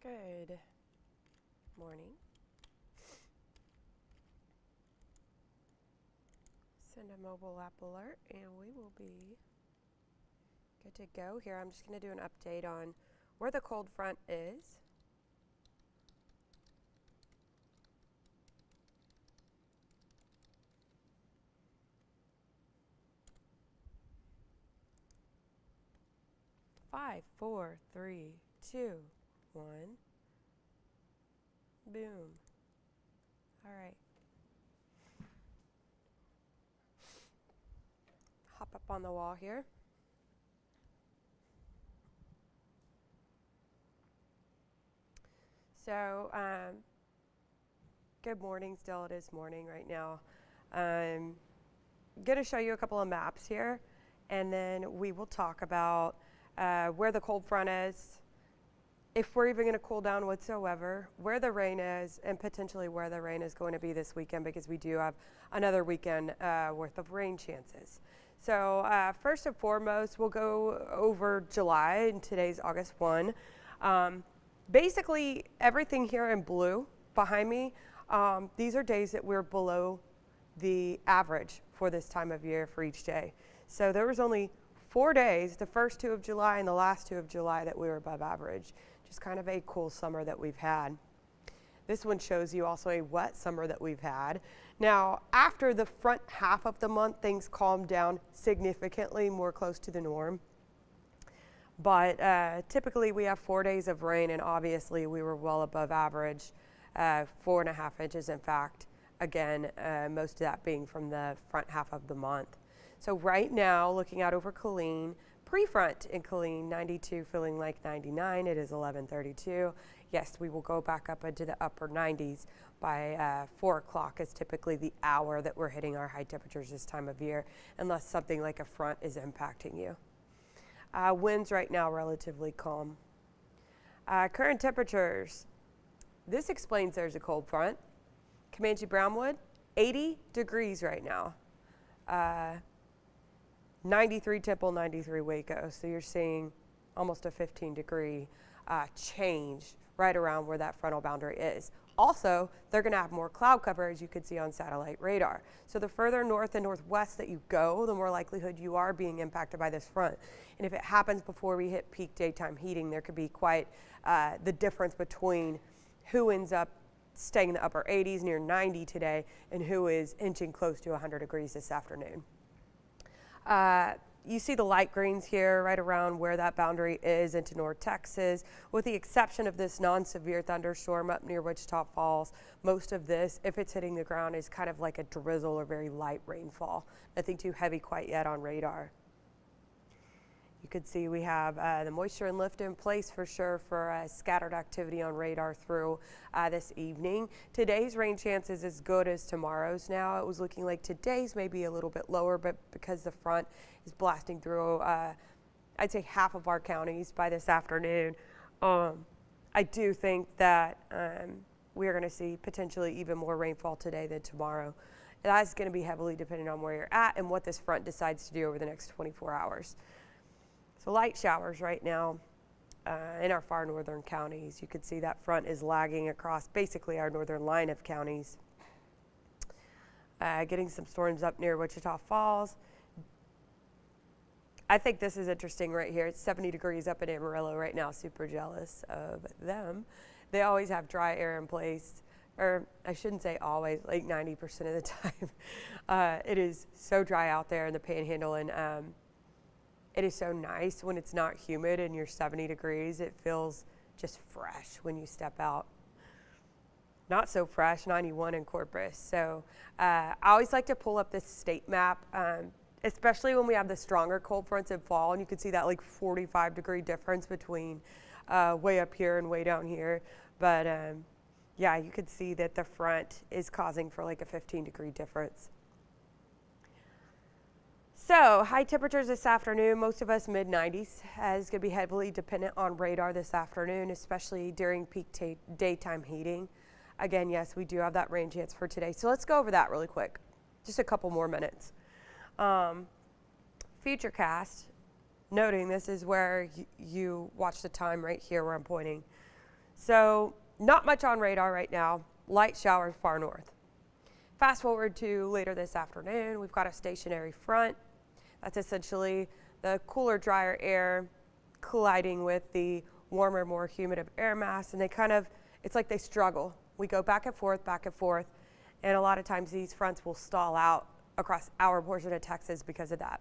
Good morning. Send a mobile app alert and we will be good to go here. I'm just going to do an update on where the cold front is. Five, four, three, two, one. Boom. All right. Hop up on the wall here. So, good morning. Still, it is morning right now. I'm going to show you a couple of maps here, and then we will talk about where the cold front is, if we're even going to cool down whatsoever, where the rain is, and potentially where the rain is going to be this weekend, because we do have another weekend worth of rain chances. So first and foremost, we'll go over July, and today's August 1. Basically, everything here in blue behind me, these are days that we're below the average for this time of year for each day. So there was only 4 days, the first 2 of July and the last 2 of July, that we were above average. Just kind of a cool summer that we've had. This one shows you also a wet summer that we've had. Now, after the front half of the month, things calmed down significantly, more close to the norm. But typically we have 4 days of rain, and obviously we were well above average, 4.5 inches in fact. Again, most of that being from the front half of the month. So right now, looking out over Killeen, pre-front in Killeen, 92 feeling like 99. It is 11:32. Yes, we will go back up into the upper 90s by 4 o'clock is typically the hour that we're hitting our high temperatures this time of year, unless something like a front is impacting you. Winds right now relatively calm. Current temperatures. This explains there's a cold front. Comanche Brownwood, 80 degrees right now. 93 Temple, 93 Waco. So you're seeing almost a 15-degree change right around where that frontal boundary is. Also, they're going to have more cloud cover, as you can see on satellite radar. So the further north and northwest that you go, the more likelihood you are being impacted by this front. And if it happens before we hit peak daytime heating, there could be quite the difference between who ends up staying in the upper 80s near 90 today and who is inching close to 100 degrees this afternoon. You see the light greens here right around where that boundary is into North Texas, with the exception of this non-severe thunderstorm up near Wichita Falls. Most of this, if it's hitting the ground, is kind of like a drizzle or very light rainfall. Nothing too heavy quite yet on radar. You can see we have the moisture and lift in place for sure for scattered activity on radar through this evening. Today's rain chance is as good as tomorrow's now. It was looking like today's may be a little bit lower, but because the front is blasting through, I'd say half of our counties by this afternoon, I do think that we are going to see potentially even more rainfall today than tomorrow. That's going to be heavily dependent on where you're at and what this front decides to do over the next 24 hours. So light showers right now in our far northern counties. You can see that front is lagging across basically our northern line of counties. Getting some storms up near Wichita Falls. I think this is interesting right here. It's 70 degrees up in Amarillo right now. Super jealous of them. They always have dry air in place, or I shouldn't say always, like 90% of the time. It is so dry out there in the Panhandle, and it is so nice when it's not humid and you're 70 degrees. It feels just fresh when you step out. Not so fresh, 91 in Corpus. So I always like to pull up this state map, especially when we have the stronger cold fronts in fall, and you can see that like 45-degree difference between way up here and way down here. But yeah, you can see that the front is causing for like a 15-degree difference. So high temperatures this afternoon, most of us mid-90s, is going to be heavily dependent on radar this afternoon, especially during peak daytime heating. Again, yes, we do have that rain chance for today. So let's go over that really quick, just a couple more minutes. Futurecast, noting this is where you watch the time right here where I'm pointing. So not much on radar right now. Light showers far north. Fast forward to later this afternoon, we've got a stationary front. That's essentially the cooler, drier air colliding with the warmer, more humid air mass, and it's like they struggle. We go back and forth, and a lot of times these fronts will stall out across our portion of Texas because of that.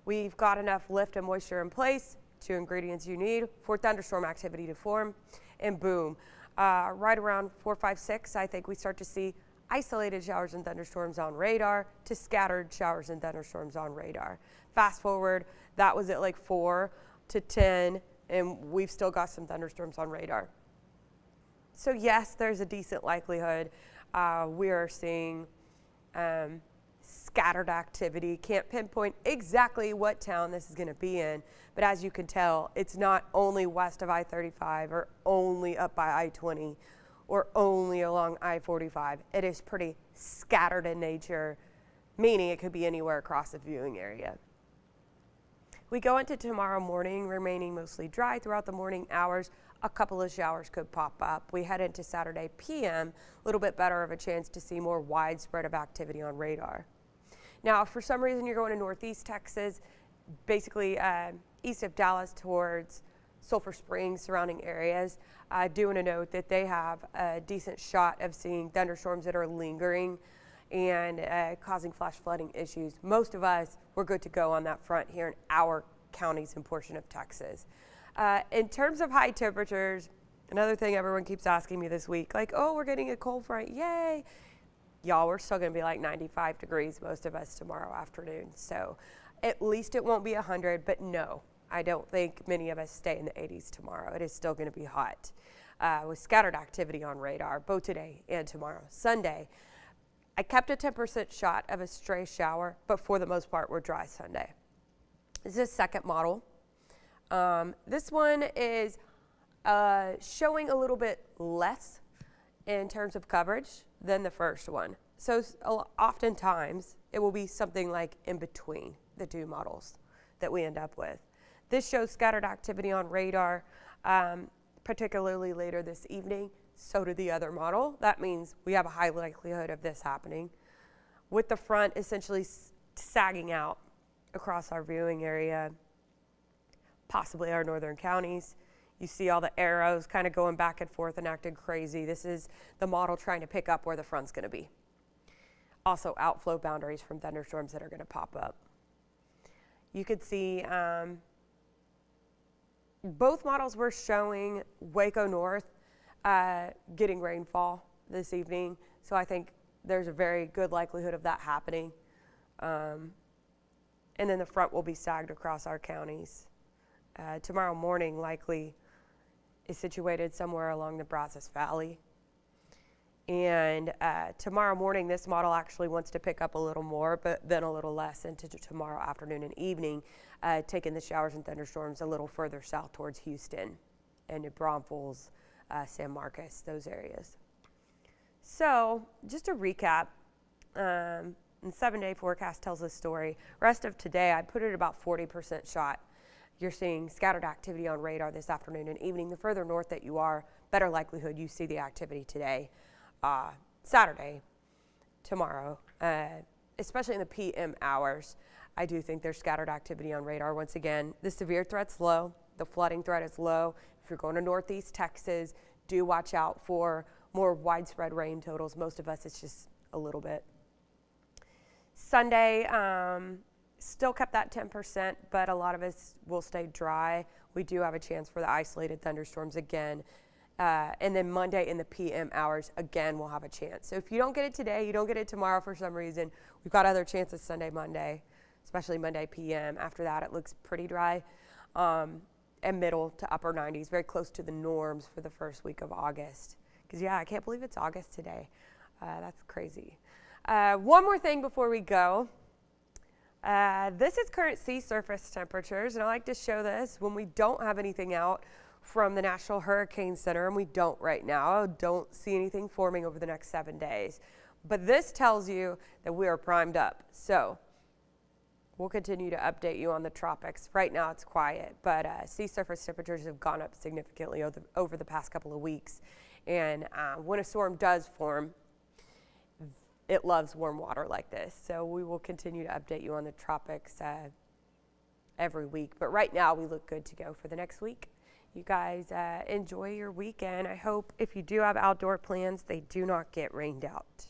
We've got enough lift and moisture in place, 2 ingredients you need for thunderstorm activity to form, and boom, right around 4, 5, 6, I think we start to see isolated showers and thunderstorms on radar to scattered showers and thunderstorms on radar. Fast forward, that was at like 4 to 10, and we've still got some thunderstorms on radar. So yes, there's a decent likelihood we are seeing scattered activity. Can't pinpoint exactly what town this is going to be in, but as you can tell, it's not only west of I-35 or only up by I-20 or only along I-45. It is pretty scattered in nature, meaning it could be anywhere across the viewing area. We go into tomorrow morning, remaining mostly dry throughout the morning hours. A couple of showers could pop up. We head into Saturday PM, a little bit better of a chance to see more widespread of activity on radar. Now, if for some reason you're going to northeast Texas, basically east of Dallas towards Sulphur Springs, surrounding areas, I do want to note that they have a decent shot of seeing thunderstorms that are lingering and causing flash flooding issues. Most of us, we're good to go on that front here in our counties and portion of Texas. In terms of high temperatures, another thing everyone keeps asking me this week, like, oh, we're getting a cold front, yay. Y'all, we're still going to be like 95 degrees, most of us tomorrow afternoon. So at least it won't be 100, but no, I don't think many of us stay in the 80s tomorrow. It is still going to be hot with scattered activity on radar, both today and tomorrow. Sunday, I kept a 10% shot of a stray shower, but for the most part, we're dry Sunday. This is a second model. This one is showing a little bit less in terms of coverage than the first one. So oftentimes it will be something like in between the two models that we end up with. This shows scattered activity on radar, particularly later this evening. So did the other model. That means we have a high likelihood of this happening, with the front essentially sagging out across our viewing area, possibly our northern counties. You see all the arrows kind of going back and forth and acting crazy. This is the model trying to pick up where the front's going to be. Also outflow boundaries from thunderstorms that are going to pop up. You could see both models were showing Waco North getting rainfall this evening. So I think there's a very good likelihood of that happening. And then the front will be sagged across our counties. Tomorrow morning likely is situated somewhere along the Brazos Valley. And tomorrow morning, this model actually wants to pick up a little more, but then a little less into tomorrow afternoon and evening, taking the showers and thunderstorms a little further south towards Houston and New Braunfels, San Marcos, those areas. So just to recap, the 7-day forecast tells this story. Rest of today, I'd put it about 40% shot. You're seeing scattered activity on radar this afternoon and evening. The further north that you are, better likelihood you see the activity today. Saturday, tomorrow, especially in the PM hours, I do think there's scattered activity on radar. Once again, the severe threat's low. The flooding threat is low. If you're going to northeast Texas, do watch out for more widespread rain totals. Most of us, it's just a little bit. Sunday, still kept that 10%, but a lot of us will stay dry. We do have a chance for the isolated thunderstorms again. And then Monday in the PM hours, again, we'll have a chance. So if you don't get it today, you don't get it tomorrow for some reason, we've got other chances Sunday, Monday, especially Monday PM. After that, it looks pretty dry and middle to upper 90s, very close to the norms for the first week of August. Because, yeah, I can't believe it's August today. That's crazy. One more thing before we go. This is current sea surface temperatures, and I like to show this when we don't have anything out from the National Hurricane Center, and we don't right now. Don't see anything forming over the next 7 days. But this tells you that we are primed up. So we'll continue to update you on the tropics. Right now it's quiet, but sea surface temperatures have gone up significantly over the past couple of weeks. And when a storm does form, it loves warm water like this. So we will continue to update you on the tropics every week. But right now we look good to go for the next week. You guys enjoy your weekend. I hope if you do have outdoor plans, they do not get rained out.